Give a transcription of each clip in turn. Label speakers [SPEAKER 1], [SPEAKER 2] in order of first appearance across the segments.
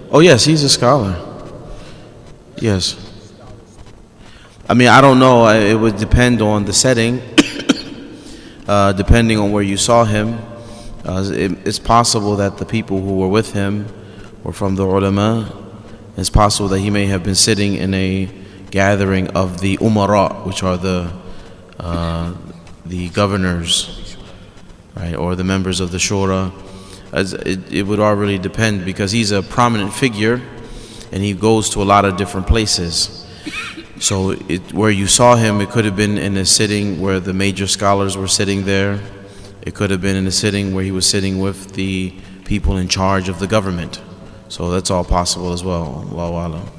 [SPEAKER 1] Oh yes, he's a scholar. Yes. I mean, I don't know. It would depend on the setting, depending on where you saw him. It's possible that the people who were with him were from the ulama. It's possible that he may have been sitting in a gathering of the umara, which are the governors, right, or the members of the shura. It would all really depend, because he's a prominent figure and he goes to a lot of different places. So where you saw him, it could have been in a sitting where the major scholars were sitting there. It could have been in a sitting where he was sitting with the people in charge of the government. So that's all possible as well. Allahu Alam.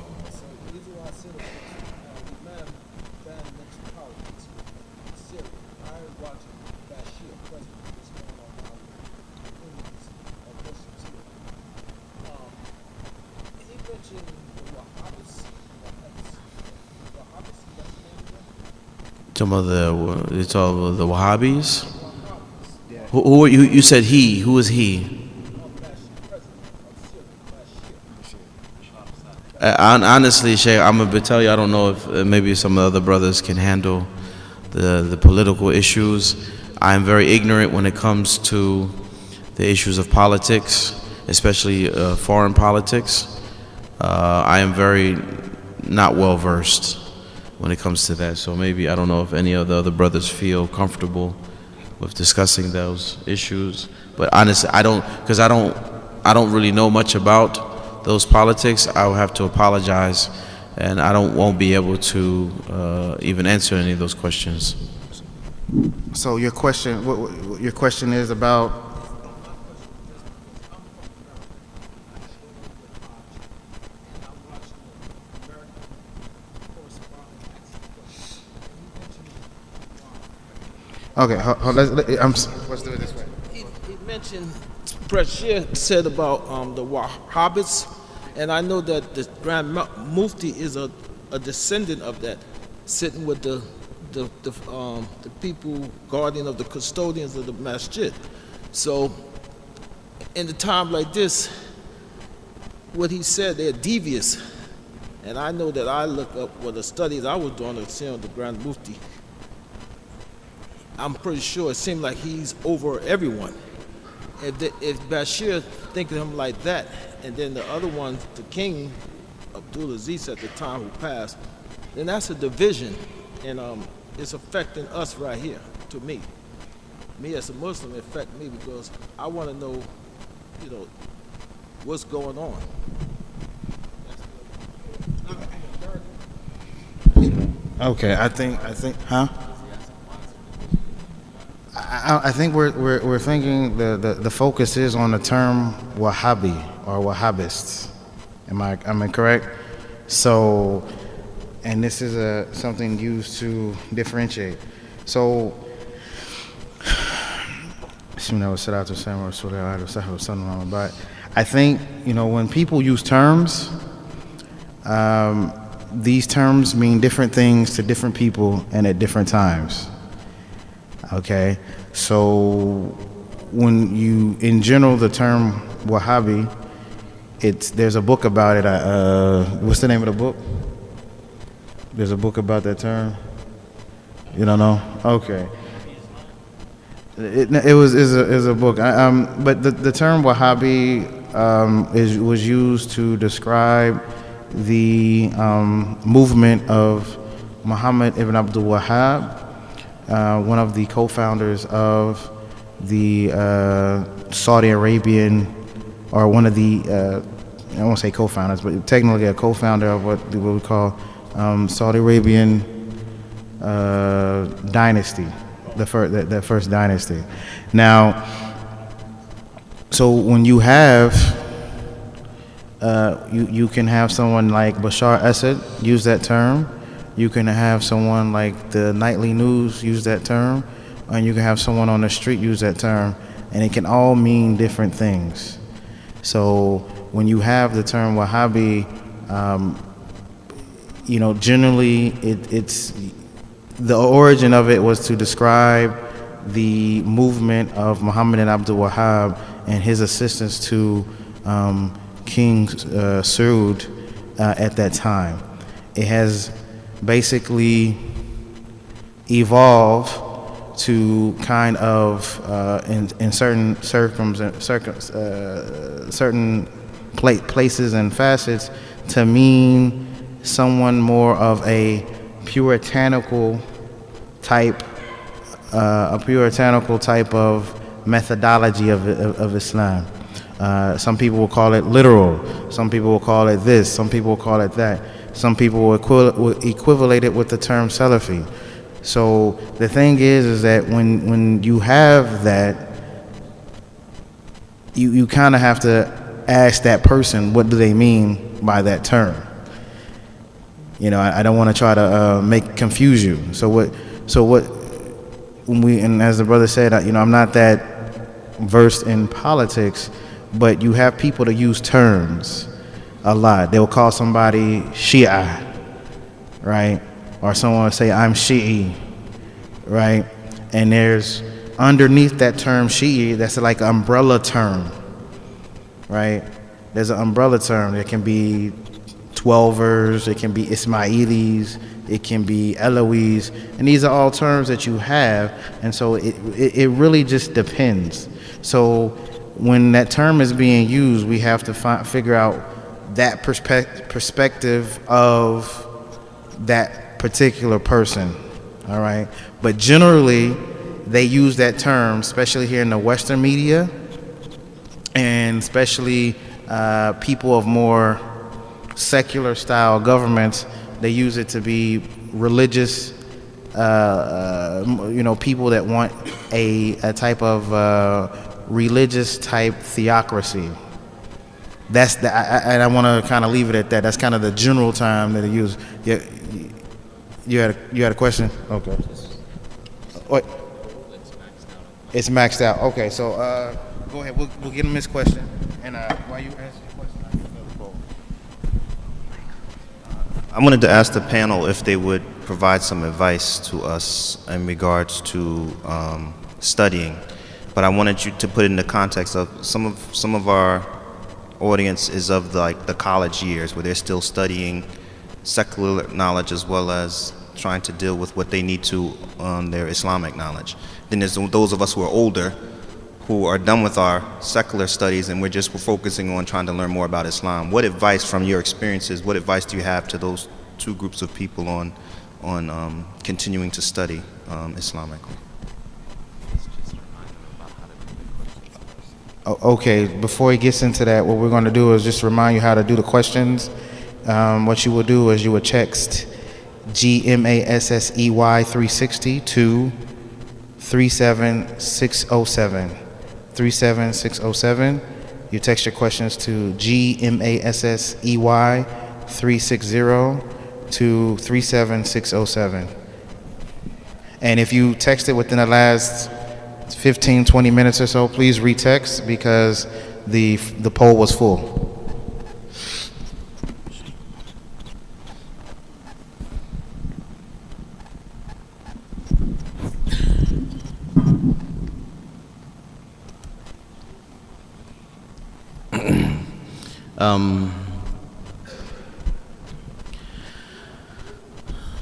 [SPEAKER 1] Some of it's all the Wahhabis. Who you said he? Who is he? Honestly, Sheikh, I'm gonna tell you, I don't know if maybe some of the other brothers can handle the political issues. I am very ignorant when it comes to the issues of politics, especially foreign politics. I am very not well versed when it comes to that. So maybe, I don't know if any of the other brothers feel comfortable with discussing those issues. But honestly, I don't really know much about those politics. I will have to apologize, and won't be able to even answer any of those questions.
[SPEAKER 2] So your question is about. Okay, let's do it this way.
[SPEAKER 3] He mentioned, Brashir said about the Wahhabis, and I know that the Grand Mufti is a descendant of that, sitting with the people, guardian of the custodians of the masjid. So, in a time like this, what he said, they're devious. And I know that I look up the studies I was doing on the Grand Mufti. I'm pretty sure it seemed like he's over everyone. If Bashir think of him like that, and then the other one, the king, Abdul Aziz at the time who passed, then that's a division, and it's affecting us right here, to me. Me as a Muslim, it affect me because I want to know, what's going on.
[SPEAKER 2] Okay, I think, huh? I think we're thinking the focus is on the term Wahhabi or Wahhabists. Am I correct? So, and this is something used to differentiate. So, I think, when people use terms, these terms mean different things to different people and at different times. Okay, so when in general, the term Wahhabi, there's a book about it. What's the name of the book? There's a book about that term. You don't know? Okay. It was a book. But the term Wahhabi was used to describe the movement of Muhammad ibn Abdul Wahhab, one of the co-founders of the Saudi Arabian, or one of the, I won't say co-founders, but technically a co-founder of what we call Saudi Arabian dynasty, the first dynasty. Now, so when you have, you can have someone like Bashar Assad use that term. You can have someone like the Nightly News use that term, and you can have someone on the street use that term, and it can all mean different things. So when you have the term Wahhabi, generally it's the origin of it was to describe the movement of Muhammad ibn Abdul Wahhab and his assistance to King Saud at that time. It has basically evolved to kind of in certain certain places and facets to mean someone more of a puritanical type of methodology of Islam. Some people will call it literal. Some people will call it this. Some people will call it that. Some people will equivalent it with the term Salafi. So the thing is that when you have that, you kind of have to ask that person, what do they mean by that term? You know, I don't want to try to confuse you. And as the brother said, you know, I'm not that versed in politics, but you have people that use terms a lot. They'll call somebody Shia, right? Or someone will say, I'm Shi'i, right? And there's underneath that term Shi'i, that's like an umbrella term, right? There's an umbrella term. It can be Twelvers, it can be Ismailis, it can be Eloise, and these are all terms that you have, and so it really just depends. So when that term is being used, we have to figure out that perspective of that particular person, all right? But generally, they use that term, especially here in the Western media, and especially people of more secular style governments, they use it to be religious, you know, people that want a type of religious type theocracy. That's the, and I want to kind of leave it at that. That's kind of the general term that they use. Yeah, you had a question? Okay. What? It's maxed out. Okay, so go ahead. We'll get him his question. And while you ask your question, I can fill the poll.
[SPEAKER 4] I wanted to ask the panel if they would provide some advice to us in regards to studying, but I wanted you to put it in the context of some of our audience is of the college years where they're still studying secular knowledge as well as trying to deal with what they need to on their Islamic knowledge. Then there's those of us who are older who are done with our secular studies and we're focusing on trying to learn more about Islam. What advice from your experiences, what advice do you have to those two groups of people on continuing to study Islamically?
[SPEAKER 2] Okay, before he gets into that, what we're going to do is just remind you how to do the questions. What you will do is you will text GMASSEY 360 to 37607. 37607. You text your questions to GMASSEY 360 to 37607. And if you text it within the last 15-20 minutes or so, please retext because the poll was full.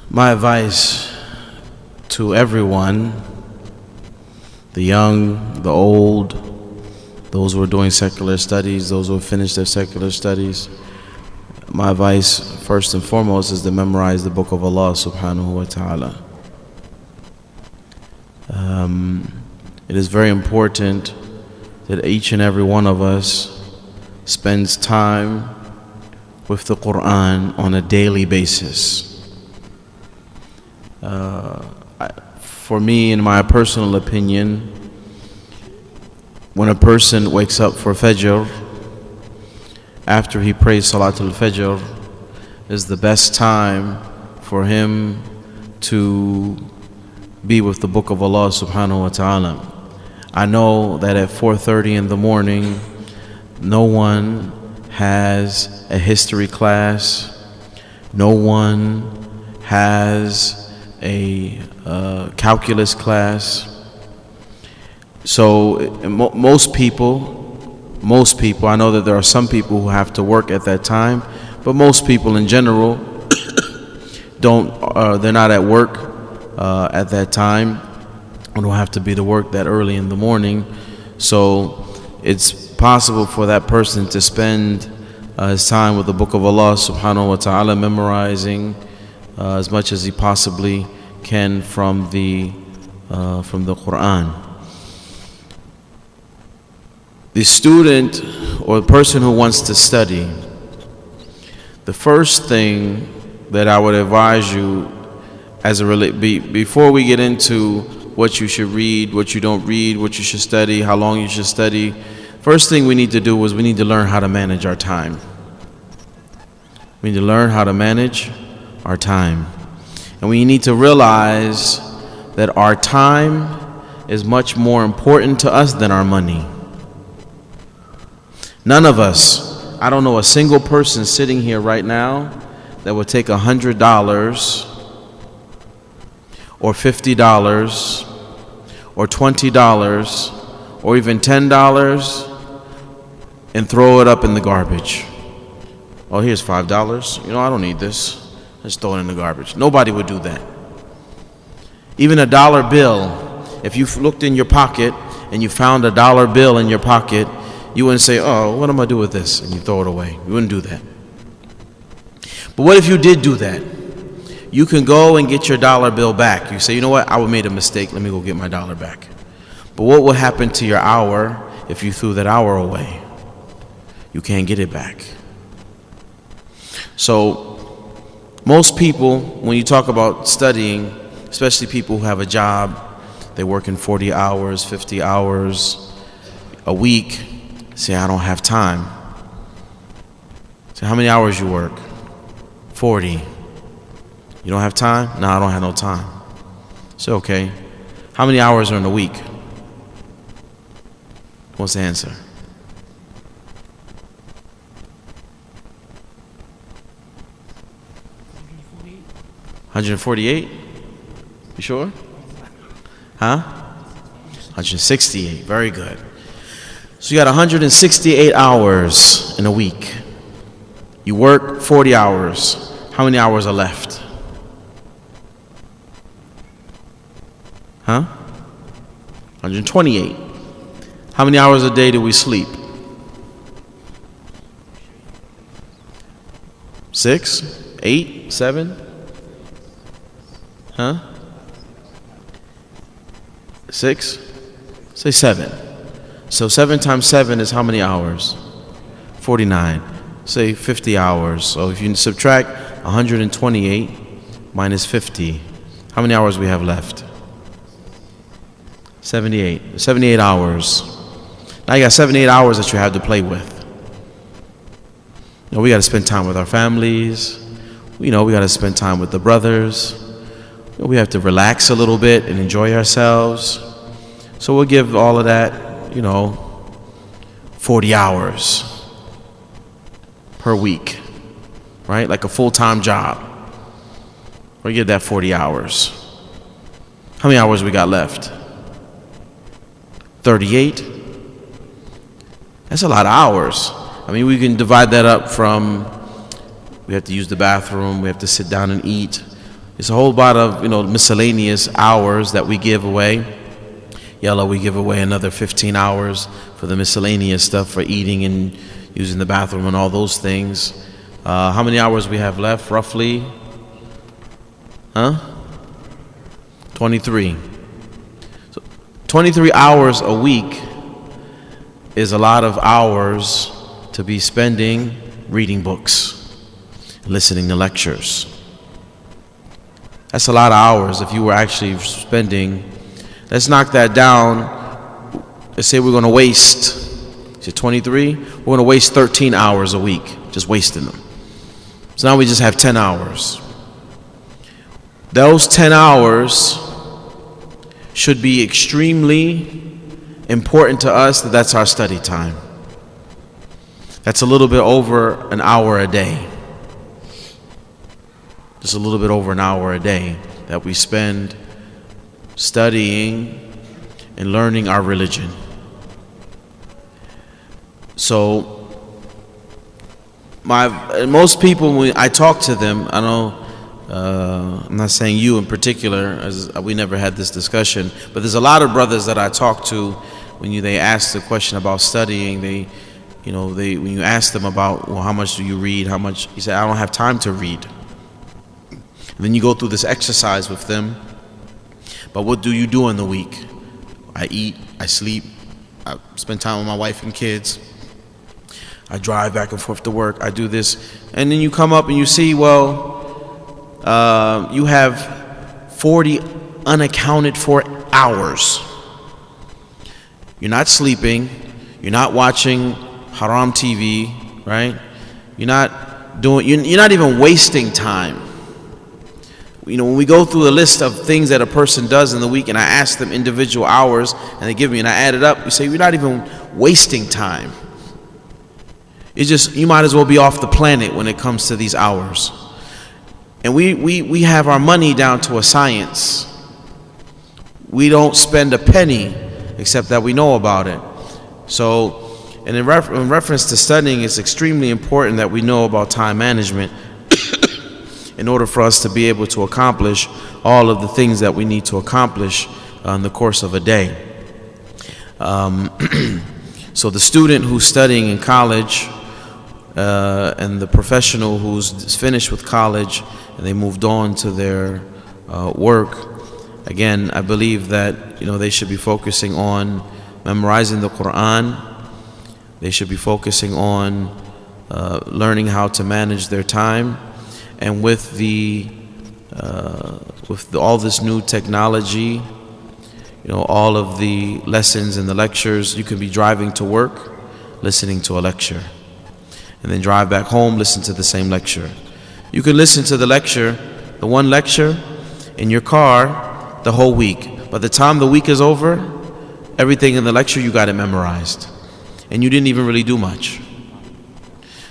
[SPEAKER 1] My advice to everyone, the young, the old, those who are doing secular studies, those who have finished their secular studies, my advice first and foremost is to memorize the book of Allah subhanahu wa ta'ala. It is very important that each and every one of us spends time with the Quran on a daily basis. For me, in my personal opinion, when a person wakes up for Fajr, after he prays Salatul Fajr, is the best time for him to be with the book of Allah subhanahu wa ta'ala. I know that at 4:30 in the morning, no one has a history class, no one has a calculus class. So most people most people. I know that there are some people who have to work at that time, but most people in general don't. They're not at work at that time. Or don't have to be to work that early in the morning. So it's possible for that person to spend his time with the Book of Allah subhanahu wa ta'ala, memorizing as much as he possibly can from the Quran. The student or the person who wants to study, the first thing that I would advise you before we get into what you should read, what you don't read, what you should study, how long you should study, first thing we need to do is we need to learn how to manage our time. We need to learn how to manage our time. And we need to realize that our time is much more important to us than our money. None of us, I don't know a single person sitting here right now that would take $100 or $50 or $20 or even $10 and throw it up in the garbage. Oh, here's $5. You know, I don't need this. Just throw it in the garbage. Nobody would do that. Even a dollar bill, if you looked in your pocket and you found a dollar bill in your pocket, you wouldn't say, oh, what am I going to do with this? And you throw it away. You wouldn't do that. But what if you did do that? You can go and get your dollar bill back. You say, you know what? I made a mistake. Let me go get my dollar back. But what will happen to your hour if you threw that hour away? You can't get it back. So most people, when you talk about studying, especially people who have a job, they work in 40 hours, 50 hours a week, say, I don't have time. So how many hours you work? 40. You don't have time? No, I don't have no time. So okay. How many hours are in a week? What's the answer? $148? You sure? Huh? 168. Very good. So you got 168 hours in a week. You work 40 hours. How many hours are left? Huh? 128. How many hours a day do we sleep? 6? 8? 7? Huh? 6? Say 7. So 7 times 7 is how many hours? 49. Say 50 hours. So if you subtract 128 minus 50, how many hours we have left? 78. 78 hours. Now you got 78 hours that you have to play with. You know, we got to spend time with our families. You know, we got to spend time with the brothers. You know, we have to relax a little bit and enjoy ourselves. So we'll give all of that, 40 hours per week, right? Like a full-time job. We'll give that 40 hours. How many hours we got left? 38? That's a lot of hours. I mean, we can divide that up from, we have to use the bathroom, we have to sit down and eat. It's a whole lot of, miscellaneous hours that we give away. Yellow, we give away another 15 hours for the miscellaneous stuff, for eating and using the bathroom and all those things. How many hours we have left, roughly? 23. So 23 hours a week is a lot of hours to be spending reading books, listening to lectures. That's a lot of hours if you were actually spending. Let's knock that down. Let's say we're going to waste, is it 23? We're going to waste 13 hours a week, just wasting them. So now we just have 10 hours. Those 10 hours should be extremely important to us, that's our study time. That's a little bit over an hour a day. Just a little bit over an hour a day that we spend studying and learning our religion. So most people, when I talk to them, I know, I'm not saying you in particular, as we never had this discussion, but there's a lot of brothers that I talk to when they ask the question about studying. When you ask them about, well, how much do you read? How much? He said, I don't have time to read. And then you go through this exercise with them. But what do you do in the week? I eat, I sleep, I spend time with my wife and kids. I drive back and forth to work. I do this. And then you come up and you see, well, you have 40 unaccounted for hours. You're not sleeping. You're not watching haram TV, right? You're not even wasting time. When we go through the list of things that a person does in the week, and I ask them individual hours, and they give me, and I add it up, we say, you're not even wasting time. You might as well be off the planet when it comes to these hours. And we have our money down to a science. We don't spend a penny except that we know about it. So, and in reference to studying, it's extremely important that we know about time management in order for us to be able to accomplish all of the things that we need to accomplish in the course of a day. So the student who's studying in college and the professional who's finished with college and they moved on to their work, again, I believe that they should be focusing on memorizing the Quran. They should be focusing on learning how to manage their time. And with all this new technology, all of the lessons and the lectures, you can be driving to work, listening to a lecture, and then drive back home, listen to the same lecture. You can listen to the one lecture in your car the whole week. By the time the week is over, everything in the lecture you got it memorized, and you didn't even really do much.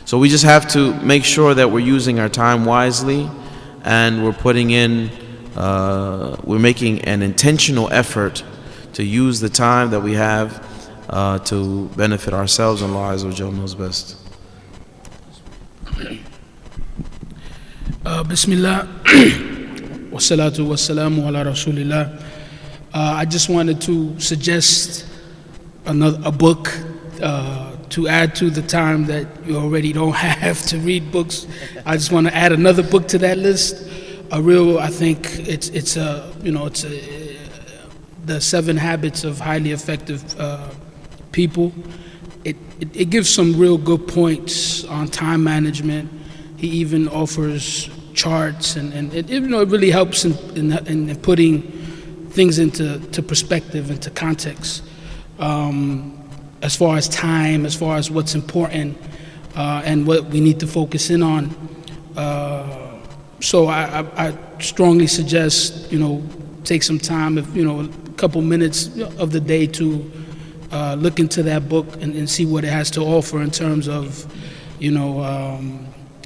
[SPEAKER 1] So we just have to make sure that we're using our time wisely, and we're making an intentional effort to use the time that we have to benefit ourselves, and Allah Azza wa Jalla knows best.
[SPEAKER 5] Bismillah wa salatu wa salamu ala rasulillah. I just wanted to suggest a book to add to the time that you already don't have to read books. I just want to add another book to that list. I think it's the 7 Habits of Highly Effective People. It gives some real good points on time management. He even offers charts, and it really helps in putting things into perspective, into context. As far as time, as far as what's important and what we need to focus in on. So I strongly suggest, take some time, a couple minutes of the day to look into that book and see what it has to offer in terms of,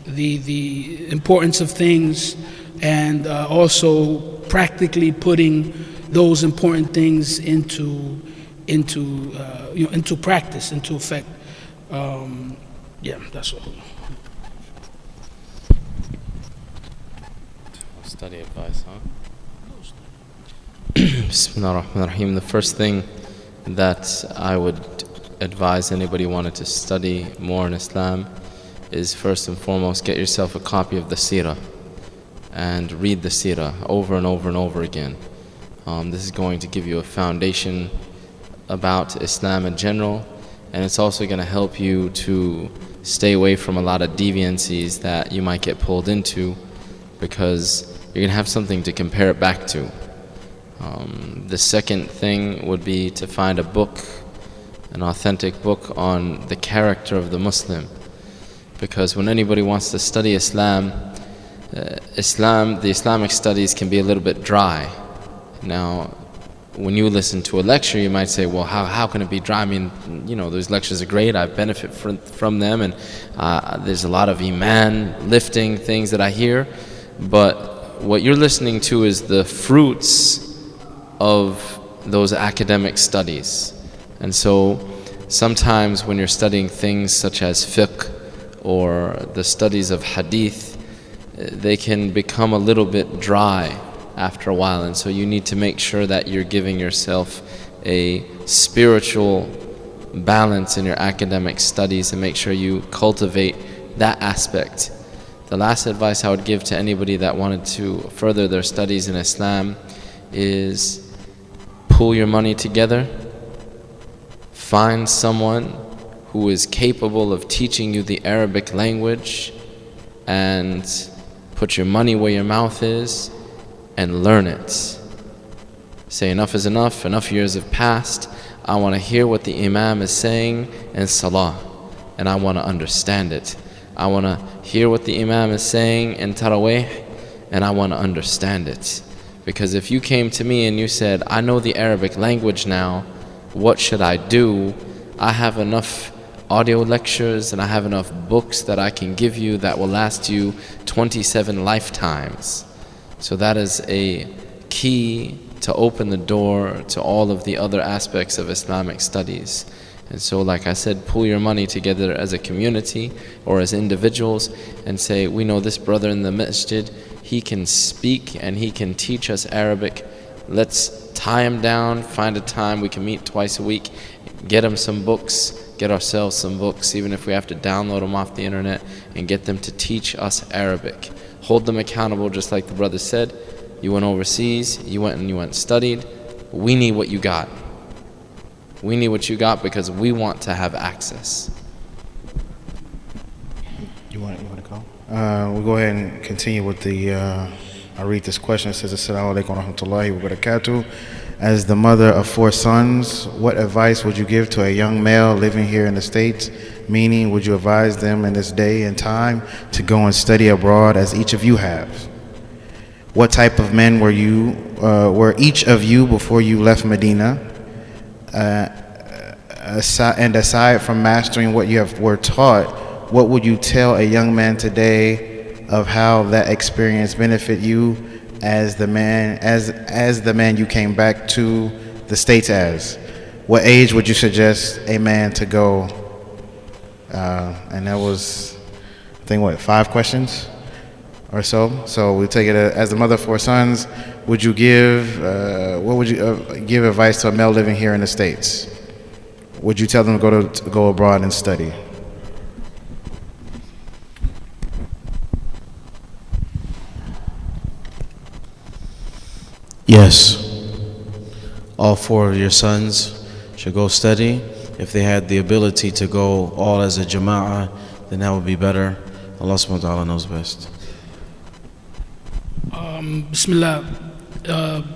[SPEAKER 5] the importance of things, and also practically putting those important things into practice, into effect. That's all.
[SPEAKER 6] Study advice, huh? Bismillah ar-Rahman ar-Rahim. The first thing that I would advise anybody who wanted to study more in Islam is, first and foremost, get yourself a copy of the Seerah and read the Seerah over and over and over again. This is going to give you a foundation about Islam in general, and it's also going to help you to stay away from a lot of deviancies that you might get pulled into, because you're going to have something to compare it back to. The second thing would be to find a book, an authentic book on the character of the Muslim, because when anybody wants to study Islam, the Islamic studies can be a little bit dry. Now, when you listen to a lecture, you might say, well, how can it be dry? I mean, those lectures are great, I benefit from them, and there's a lot of iman lifting things that I hear, but what you're listening to is the fruits of those academic studies. And so sometimes when you're studying things such as fiqh or the studies of hadith, they can become a little bit dry after a while, and so you need to make sure that you're giving yourself a spiritual balance in your academic studies and make sure you cultivate that aspect. The last advice I would give to anybody that wanted to further their studies in Islam is pool your money together, find someone who is capable of teaching you the Arabic language, and put your money where your mouth is and learn it. Say enough is enough years have passed, I want to hear what the Imam is saying in Salah, and I want to understand it. I want to hear what the Imam is saying in Taraweeh, and I want to understand it. Because if you came to me and you said, I know the Arabic language now, what should I do? I have enough audio lectures and I have enough books that I can give you that will last you 27 lifetimes. So that is a key to open the door to all of the other aspects of Islamic studies. And so, like I said, pool your money together as a community or as individuals and say, we know this brother in the masjid, he can speak and he can teach us Arabic. Let's tie him down, find a time, we can meet twice a week, get him some books, get ourselves some books, even if we have to download them off the internet, and get them to teach us Arabic. Hold them accountable, just like the brother said. You went overseas, you went and studied. We need what you got. We need what you got because we want to have access.
[SPEAKER 2] You want to go? We'll go ahead and continue with the, I'll read this question. It says, Assalamu alaikum wa rahmatullahi wa barakatuh. As the mother of 4 sons, what advice would you give to a young male living here in the States? Meaning, would you advise them in this day and time to go and study abroad as each of you have? What type of men were each of you before you left Medina? Aside from mastering what you were taught, what would you tell a young man today of how that experience benefit you as the man you came back to the States as? What age would you suggest a man to go? And that was, I think, 5 questions or so. So we'll take it as the mother of 4 sons. Would you give give advice to a male living here in the States? Would you tell them to go abroad and study?
[SPEAKER 1] Yes. All 4 of your sons should go study. If they had the ability to go all as a jama'ah, then that would be better. Allah subhanahu wa ta'ala knows best.
[SPEAKER 5] Bismillah.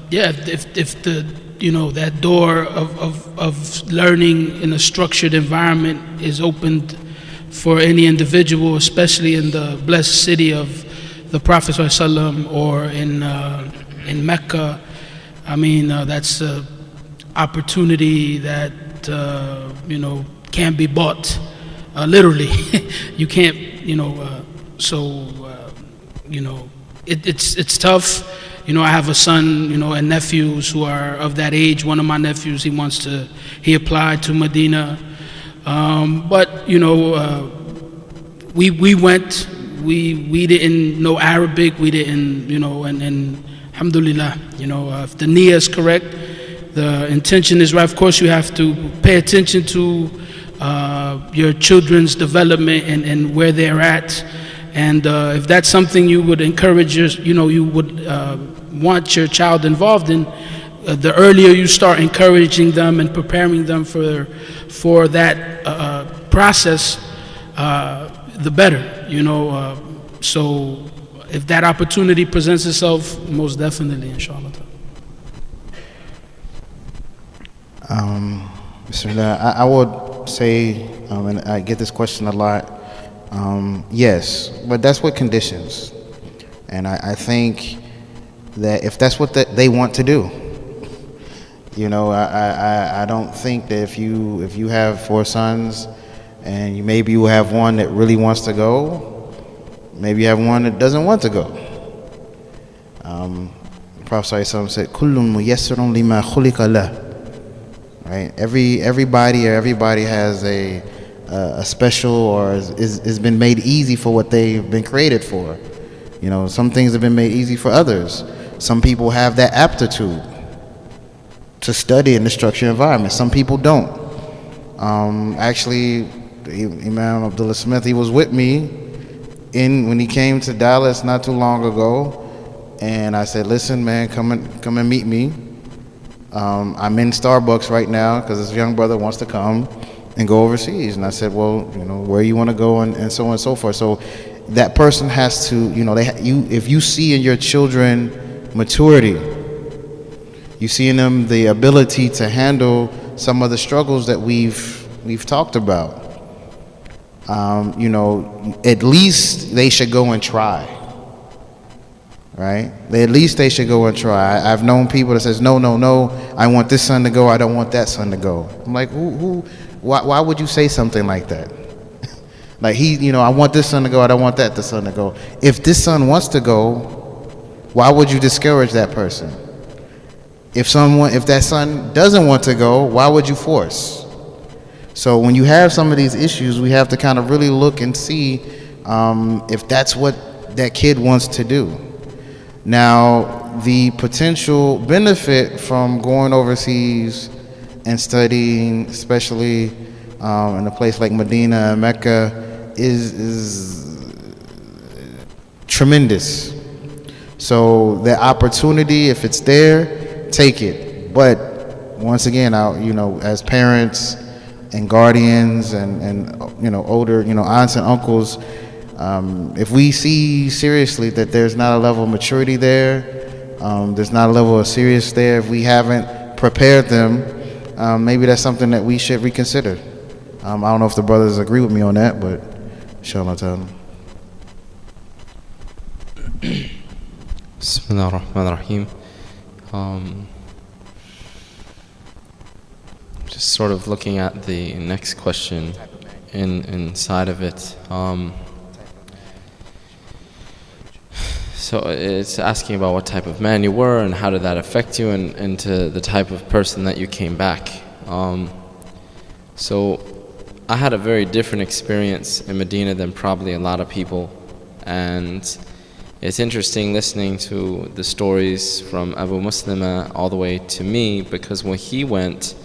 [SPEAKER 5] Yeah, if the that door of learning in a structured environment is opened for any individual, especially in the blessed city of the Prophet ﷺ or in Mecca, I mean, that's an opportunity that can't be bought. Literally, you can't. It's tough. I have a son, and nephews who are of that age. One of my nephews, he applied to Medina, but we went. We didn't know Arabic. We didn't, and alhamdulillah, if the niyyah is correct, the intention is right. Of course, you have to pay attention to your children's development and where they're at. And if that's something you would encourage you would want your child involved in, the earlier you start encouraging them and preparing them for that process, the better. So if that opportunity presents itself, most definitely, inshallah.
[SPEAKER 2] Bismillah. I would say, and I get this question a lot, yes, but that's with conditions. And I think that if that's what they want to do, I don't think that if you have 4 sons and maybe you have one that really wants to go, maybe you have one that doesn't want to go. The Prophet ﷺ said, "Kullun muyassarun lima khuliqa lah." right? Everybody has a special, or is been made easy for what they've been created for. You know, some things have been made easy for others. Some people have that aptitude to study in the structured environment. Some people don't. Actually, Imam Abdullah Smith, he was with me when he came to Dallas not too long ago, and I said, "Listen, man, come and meet me. I'm in Starbucks right now because this young brother wants to come and go overseas." And I said, "Well, you know, where you want to go, and so on and so forth." So that person has to, you know, if you see in your children maturity, you see in them the ability to handle some of the struggles that we've talked about. You know, at least they should go and try, right? At least they should go and try. I've known people that says, no, I want this son to go, I don't want that son to go. I'm like, why would you say something like that? Like, you know, I want this son to go, I don't want that son to go. If this son wants to go, why would you discourage that person? If that son doesn't want to go, why would you force? So when you have some of these issues, we have to kind of really look and see if that's what that kid wants to do. Now, the potential benefit from going overseas and studying, especially in a place like Medina and Mecca, is tremendous. So the opportunity, if it's there, take it. But once again, you know, as parents and guardians and you know, older, you know, aunts and uncles, if we see seriously that there's not a level of maturity there, there's not a level of serious there, if we haven't prepared them, maybe that's something that we should reconsider. I don't know if the brothers agree with me on that, but inshallah ta'ala.
[SPEAKER 6] Bismillah ar-Rahman ar-Rahim. Just sort of looking at the next question inside of it. So it's asking about what type of man you were and how did that affect you, and to the type of person that you came back. So I had a very different experience in Medina than probably a lot of people, and it's interesting listening to the stories from Abu Muslima all the way to me, because when he went,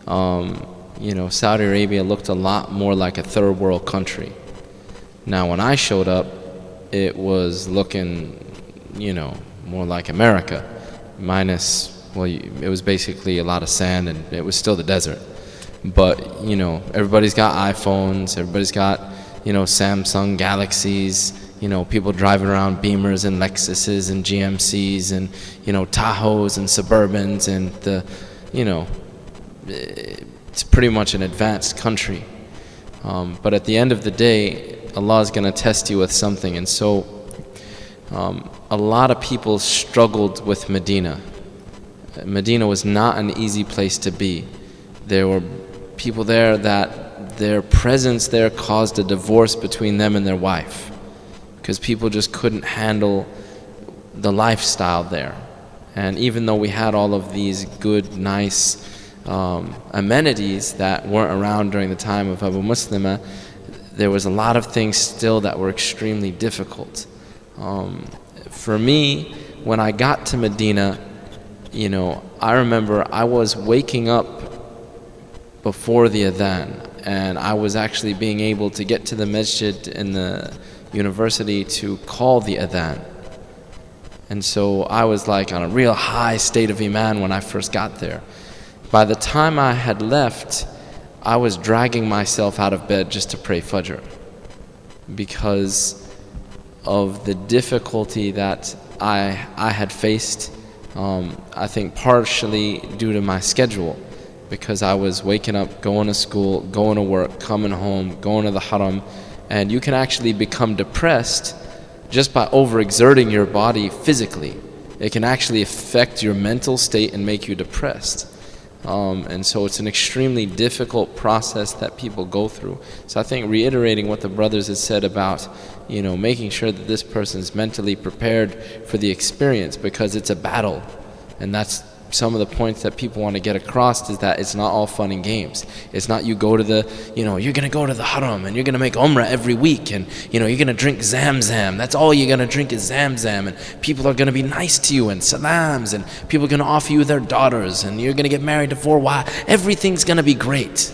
[SPEAKER 6] you know, Saudi Arabia looked a lot more like a third world country. Now when I showed up, it was looking, you know, more like America, minus, well, it was basically a lot of sand and it was still the desert. But, you know, everybody's got iPhones, everybody's got, you know, Samsung Galaxies, you know, people driving around Beamers and Lexuses and GMCs and, you know, Tahoes and Suburbans, and you know, it's pretty much an advanced country. But at the end of the day, Allah is going to test you with something. And so a lot of people struggled with Medina. Medina was not an easy place to be. There were people there that their presence there caused a divorce between them and their wife, because people just couldn't handle the lifestyle there. And even though we had all of these good, nice amenities that weren't around during the time of Abu Muslima, there was a lot of things still that were extremely difficult. For me, when I got to Medina, you know, I remember I was waking up before the adhan, and I was actually being able to get to the masjid in the university to call the adhan. And so I was like on a real high state of iman when I first got there. By the time I had left, I was dragging myself out of bed just to pray Fajr, because of the difficulty that I had faced. I think partially due to my schedule, because I was waking up, going to school, going to work, coming home, going to the haram, and you can actually become depressed just by overexerting your body physically. It can actually affect your mental state and make you depressed. And so it's an extremely difficult process that people go through. So I think reiterating what the brothers had said about, you know, making sure that this person is mentally prepared for the experience, because it's a battle, and that's some of the points that people want to get across is that it's not all fun and games. It's not you go to the, you're going to go to the haram and you're going to make umrah every week and, you're going to drink zamzam. That's all you're going to drink is zamzam, and people are going to be nice to you and salams, and people are going to offer you their daughters, and you're going to get married to 4 wives. Everything's going to be great.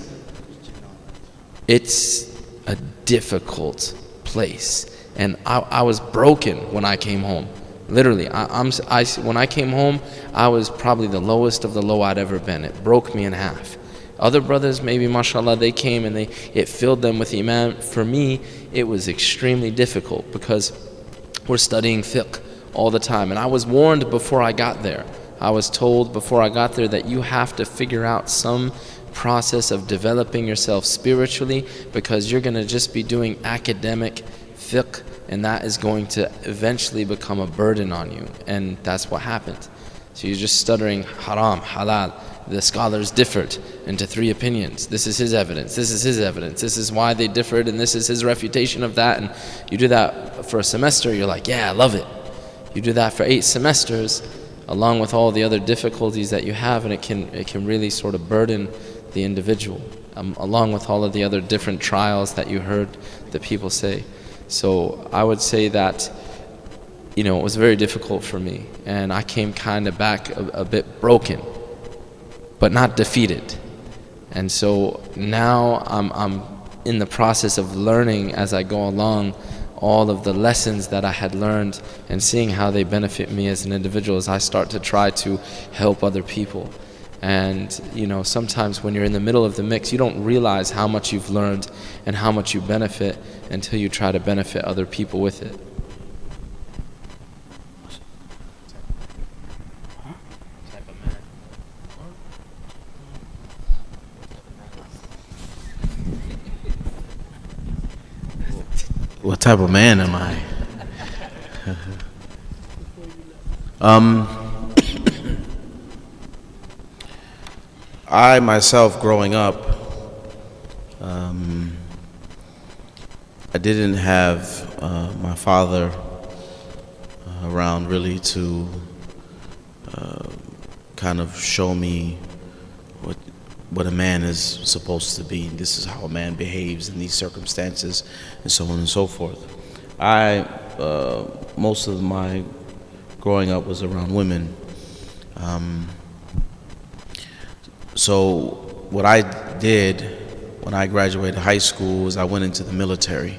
[SPEAKER 6] It's a difficult place. And I was broken when I came home. Literally, when I came home, I was probably the lowest of the low I'd ever been. It broke me in half. Other brothers, maybe, mashallah, they came and it filled them with iman. For me, it was extremely difficult because we're studying fiqh all the time. And I was warned before I got there. I was told before I got there that you have to figure out some process of developing yourself spiritually, because you're going to just be doing academic fiqh, and that is going to eventually become a burden on you. And that's what happened. So you're just stuttering haram, halal. The scholars differed into 3 opinions. This is his evidence, this is his evidence, this is why they differed, and this is his refutation of that. And you do that for a semester, you're like, yeah, I love it. You do that for 8 semesters, along with all the other difficulties that you have, and it can really sort of burden the individual, along with all of the other different trials that you heard the people say. So I would say that, it was very difficult for me, and I came kind of back a bit broken, but not defeated. And so now I'm in the process of learning as I go along all of the lessons that I had learned, and seeing how they benefit me as an individual as I start to try to help other people. And sometimes when you're in the middle of the mix, you don't realize how much you've learned and how much you benefit until you try to benefit other people with it.
[SPEAKER 1] What type of man am I? I myself, growing up, I didn't have my father around really to kind of show me what a man is supposed to be. This is how a man behaves in these circumstances, and so on and so forth. Most of my growing up was around women. So what I did when I graduated high school is I went into the military.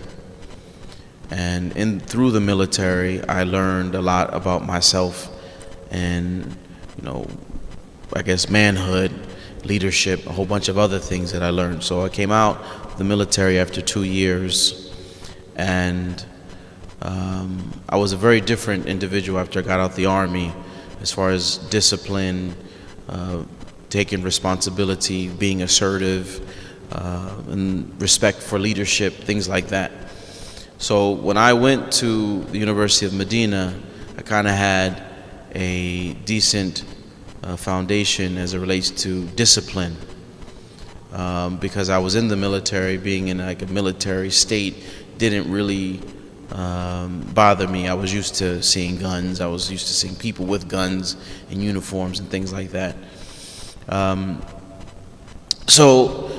[SPEAKER 1] And through the military, I learned a lot about myself and, I guess manhood, leadership, a whole bunch of other things that I learned. So I came out of the military after 2 years, and I was a very different individual after I got out the Army, as far as discipline, taking responsibility, being assertive, and respect for leadership, things like that. So when I went to the University of Medina, I kind of had a decent foundation as it relates to discipline, because I was in the military. Being in like a military state didn't really bother me. I was used to seeing guns. I was used to seeing people with guns and uniforms and things like that. So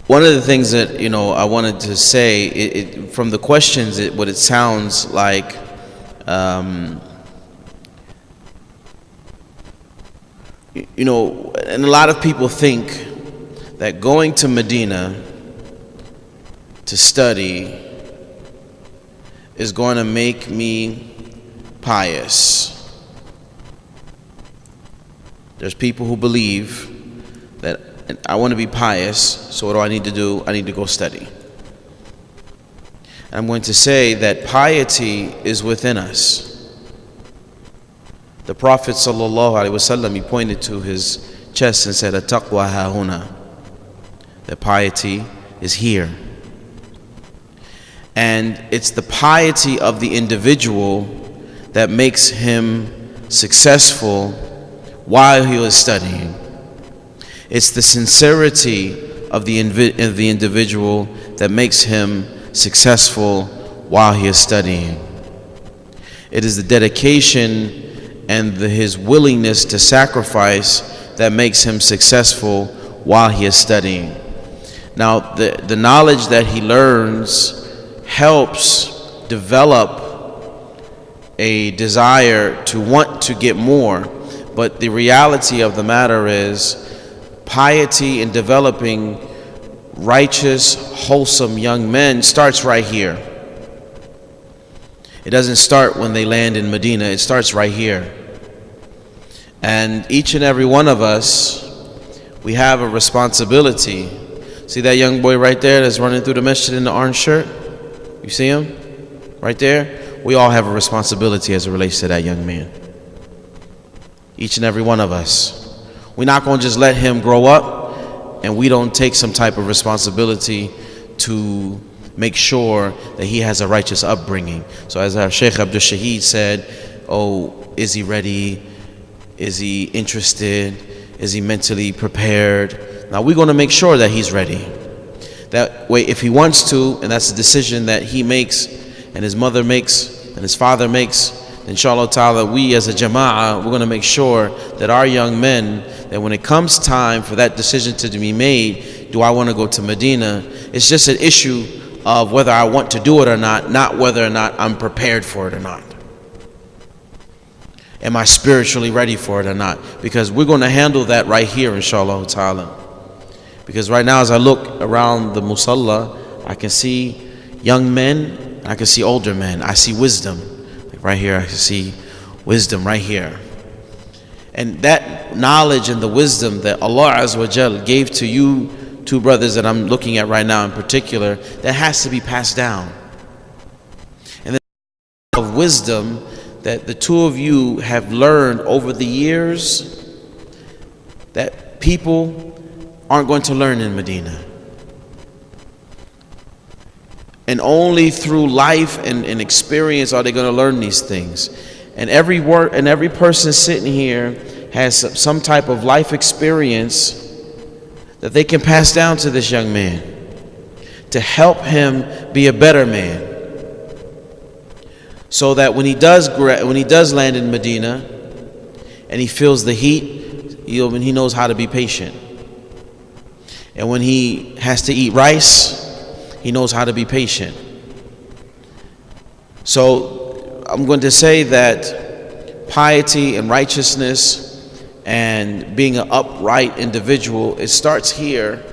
[SPEAKER 1] one of the things that I wanted to say, from the questions, what it sounds like, and a lot of people think that going to Medina to study is going to make me pious. There's people who believe that I want to be pious, so what do I need to do? I need to go study. I'm going to say that piety is within us. The Prophet ﷺ, he pointed to his chest and said, "At-taqwa hahuna." That piety is here. And it's the piety of the individual that makes him successful while he was studying. It's the sincerity of the individual that makes him successful while he is studying. It is the dedication and his willingness to sacrifice that makes him successful while he is studying. Now, the knowledge that he learns helps develop a desire to want to get more, but the reality of the matter is piety and developing righteous, wholesome young men starts right here. It doesn't start when they land in Medina, it starts right here. And each and every one of us, we have a responsibility. See that young boy right there that's running through the masjid in the orange shirt? You see him? Right there? We all have a responsibility as it relates to that young man. Each and every one of us. We're not going to just let him grow up and we don't take some type of responsibility to make sure that he has a righteous upbringing. So as our Sheikh Abdul Shaheed said, oh, is he ready? Is he interested? Is he mentally prepared? Now we're going to make sure that he's ready. That way, if he wants to, and that's a decision that he makes, and his mother makes, and his father makes, inshallah ta'ala, we as a jama'ah, we're going to make sure that our young men, that when it comes time for that decision to be made, do I want to go to Medina? It's just an issue of whether I want to do it or not whether or not I'm prepared for it or not. Am I spiritually ready for it or not? Because we're going to handle that right here, inshallah ta'ala. Because right now as I look around the musalla, I can see young men, I can see older men. I see wisdom. Like right here, I can see wisdom right here. And that knowledge and the wisdom that Allah Azza wa Jal gave to you two brothers that I'm looking at right now in particular, that has to be passed down. And the of wisdom that the two of you have learned over the years that people aren't going to learn in Medina. And only through life and experience are they going to learn these things. And every person sitting here has some type of life experience that they can pass down to this young man to help him be a better man. So that when he does land in Medina and he feels the heat, he knows how to be patient. And when he has to eat rice, he knows how to be patient. So I'm going to say that piety and righteousness and being an upright individual, it starts here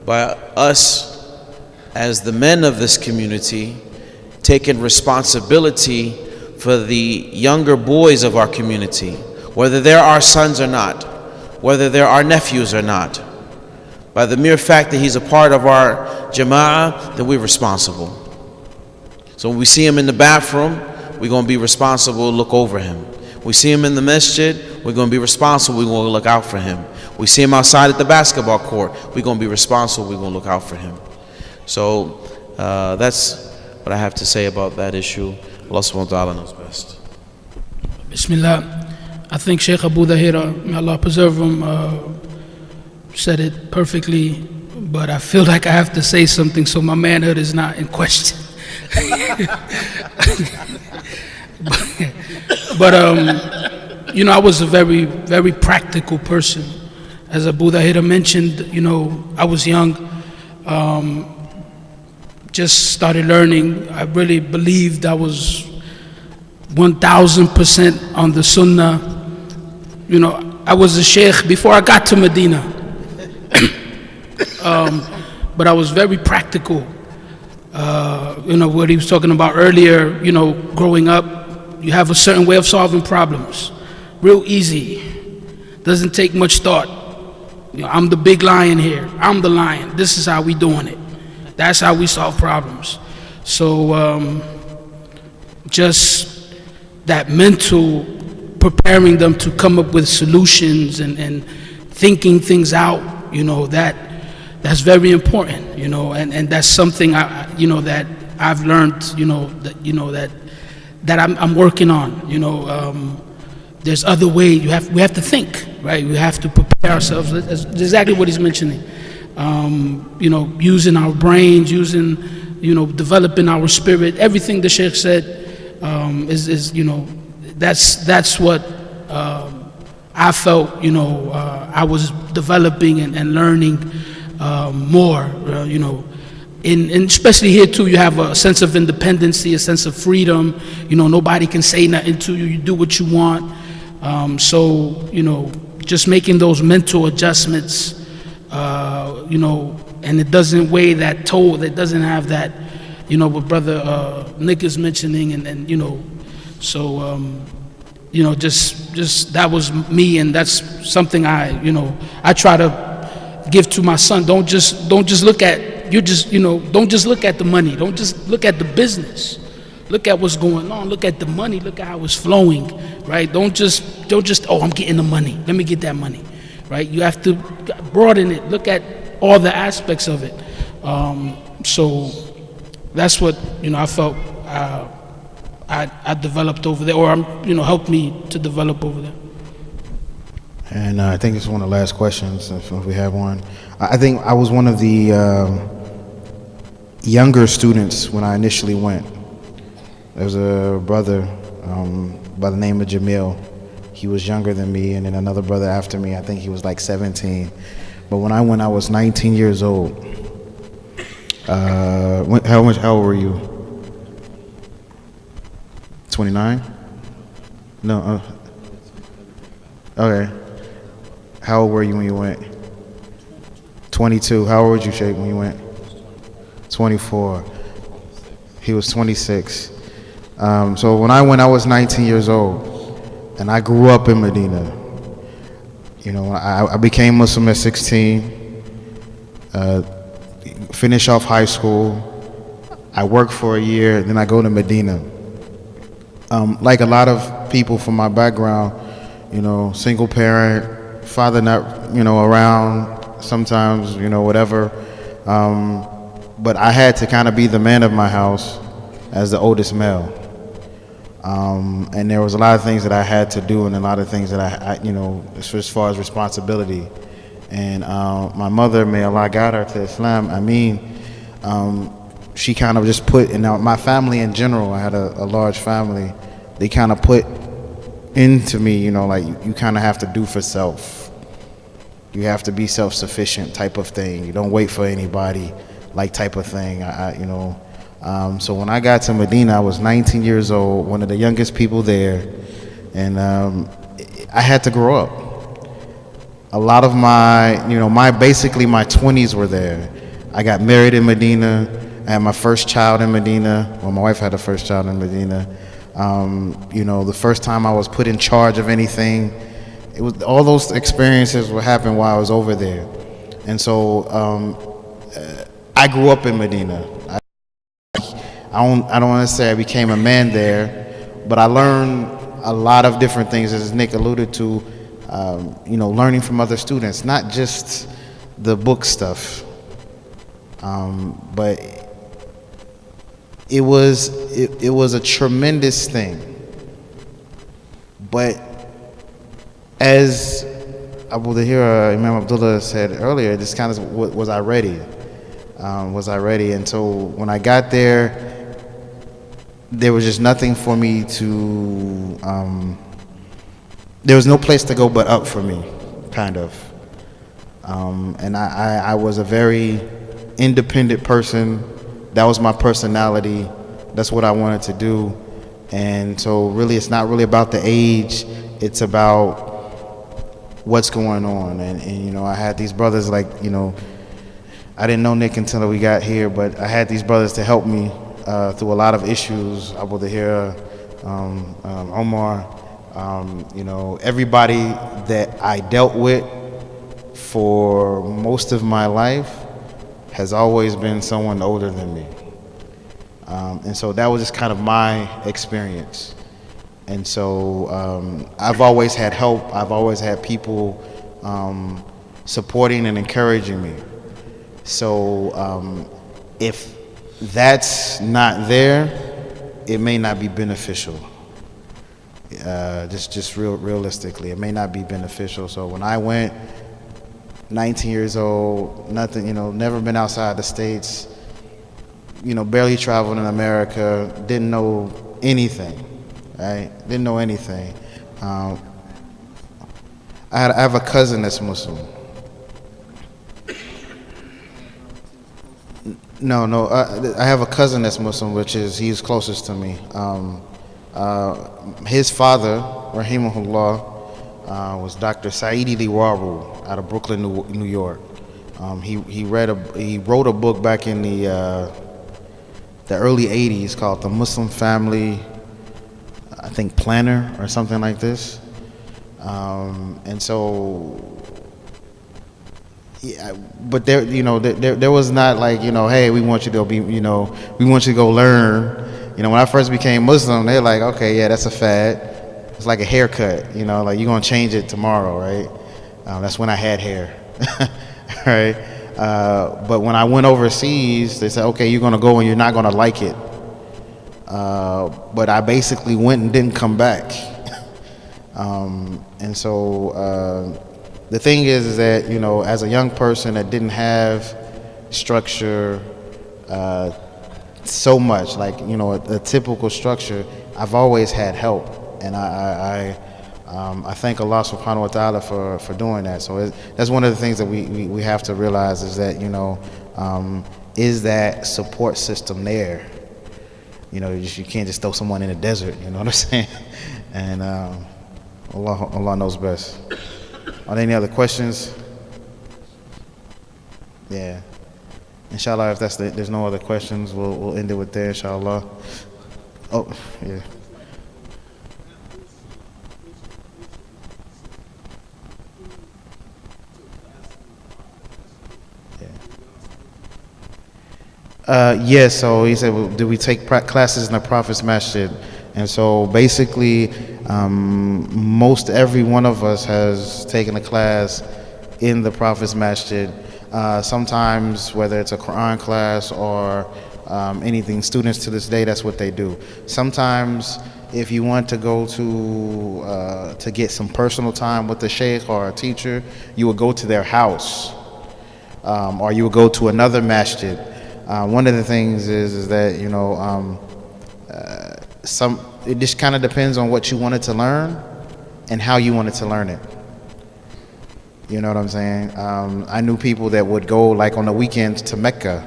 [SPEAKER 1] by us as the men of this community taking responsibility for the younger boys of our community, whether they're our sons or not, whether they're our nephews or not. By the mere fact that he's a part of our jama'ah, then we're responsible. So when we see him in the bathroom, we're going to be responsible to look over him. We see him in the masjid, we're going to be responsible, we're going to look out for him. We see him outside at the basketball court, we're going to be responsible, we're going to look out for him. So that's what I have to say about that issue. Allah subhanahu wa ta'ala knows best.
[SPEAKER 5] Bismillah. I think Sheikh Abu Dahira, may Allah preserve him, said it perfectly, but I feel like I have to say something so my manhood is not in question. but I was a very, very practical person. As Abu Dahira mentioned, I was young, just started learning. I really believed I was 1000% on the sunnah. I was a sheikh before I got to Medina. But I was very practical. What he was talking about earlier, growing up, you have a certain way of solving problems. Real easy. Doesn't take much thought. I'm the big lion here. I'm the lion. This is how we doing it. That's how we solve problems. So just that mental preparing them to come up with solutions and thinking things out, that's very important, and that's something that I've learned, that I'm working on. There's other ways. We have to think, right? We have to prepare ourselves. That's exactly what he's mentioning. Using our brains, developing our spirit. Everything the Sheikh said, is that's what I felt, I was developing and learning more, and especially here too, you have a sense of independency, a sense of freedom. Nobody can say nothing to you. You do what you want. So just making those mental adjustments, and it doesn't weigh that toll. It doesn't have that, what Brother Nick is mentioning, and so just that was me, and that's something I try to give to my son. Don't just look at don't just look at the money. Don't just look at the business. Look at what's going on. Look at the money. Look at how it's flowing, right? Don't just oh, I'm getting the money. Let me get that money, right? You have to broaden it. Look at all the aspects of it. So that's what I felt I developed over there, or helped me to develop over there.
[SPEAKER 2] And I think it's one of the last questions, if we have one. I think I was one of the younger students when I initially went. There was a brother by the name of Jamil. He was younger than me, and then another brother after me. I think he was like 17. But when I went, I was 19 years old. How old were you? 29? No. Okay. How old were you when you went? 22. How old were you, Sheikh, when you went? 24. He was 26. So when I went, I was 19 years old, and I grew up in Medina. I became Muslim at 16, finished off high school. I worked for a year, then I go to Medina. Like a lot of people from my background, single parent, father not, around sometimes, whatever. But I had to kind of be the man of my house as the oldest male. And there was a lot of things that I had to do, and a lot of things that I as far as responsibility. And my mother, may Allah guide her to Islam, she kind of just put, and my family in general, I had a large family, they kind of put into me, like you kind of have to do for self. You have to be self-sufficient type of thing. You don't wait for anybody, like type of thing. So when I got to Medina, I was 19 years old, one of the youngest people there, and I had to grow up. A lot of my 20s were there. I got married in Medina. I had my first child in Medina. Well, my wife had her first child in Medina. The first time I was put in charge of anything, it was all those experiences what happened while I was over there. And so I grew up in Medina. I don't want to say I became a man there, but I learned a lot of different things, as Nick alluded to, learning from other students, not just the book stuff, but it was a tremendous thing. But as Abu Dahir, Imam Abdullah said earlier, this kind of was I ready? Was I ready? And so when I got there, there was just nothing for me to, there was no place to go but up for me, kind of. And I was a very independent person. That was my personality. That's what I wanted to do. And so really, it's not really about the age. It's about what's going on. And I had these brothers I didn't know Nick until we got here, but I had these brothers to help me through a lot of issues. Abu Dahir, Omar, everybody that I dealt with for most of my life has always been someone older than me. And so that was just kind of my experience. And so I've always had help. I've always had people supporting and encouraging me. So if that's not there, it may not be beneficial. Just realistically, it may not be beneficial. So when I went, 19 years old, nothing, never been outside the States, barely traveled in America, didn't know anything. right? Didn't know anything. I have a cousin that's Muslim. No. I have a cousin that's Muslim, which is he's closest to me. His father, rahimahullah, was Dr. Saidi Liwaru out of Brooklyn, New York. He wrote a book back in the early '80s called The Muslim Family, I think, Planner or something like this. And so, yeah, but there was not like, hey, we want you to be, we want you to go learn. When I first became Muslim, they're like, okay, yeah, that's a fad. It's like a haircut, like you're gonna change it tomorrow, right? That's when I had hair, right? But when I went overseas, they said, okay, you're gonna go and you're not gonna like it. But I basically went and didn't come back. And so the thing is that, as a young person that didn't have structure so much, like, a typical structure, I've always had help. And I thank Allah subhanahu wa ta'ala for doing that. So that's one of the things that we have to realize is that, is that support system there? You can't just throw someone in the desert, you know what I'm saying? And Allah knows best. Are there any other questions? Yeah. Inshallah, if there's no other questions, we'll end it with there, inshallah. Oh, yeah. Yes, so he said, well, do we take classes in the Prophet's Masjid? And so basically, most every one of us has taken a class in the Prophet's Masjid. Sometimes, whether it's a Quran class or anything, students to this day, that's what they do. Sometimes, if you want to go to get some personal time with the sheikh or a teacher, you would go to their house, or you would go to another masjid. One of the things is that, it just kind of depends on what you wanted to learn and how you wanted to learn it. You know what I'm saying? I knew people that would go like on the weekends to Mecca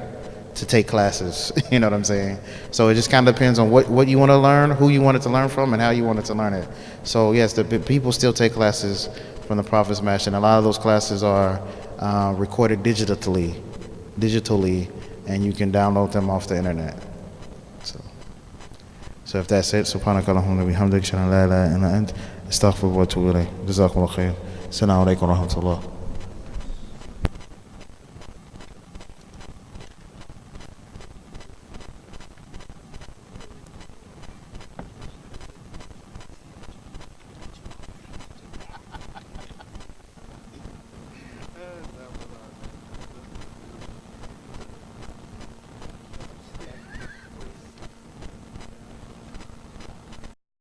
[SPEAKER 2] to take classes. You know what I'm saying? So it just kind of depends on what you want to learn, who you wanted to learn from, and how you wanted to learn it. So yes, the people still take classes from the Prophet's Masjid, and a lot of those classes are recorded digitally, and you can download them off the internet. So if that's it, subhanakallahumma wa bihamdika, ashhadu an la ilaha illa anta, astaghfiruka wa atubu ilayk. Jazakumullahu khair. Assalamu alaikum wa rahmatullah.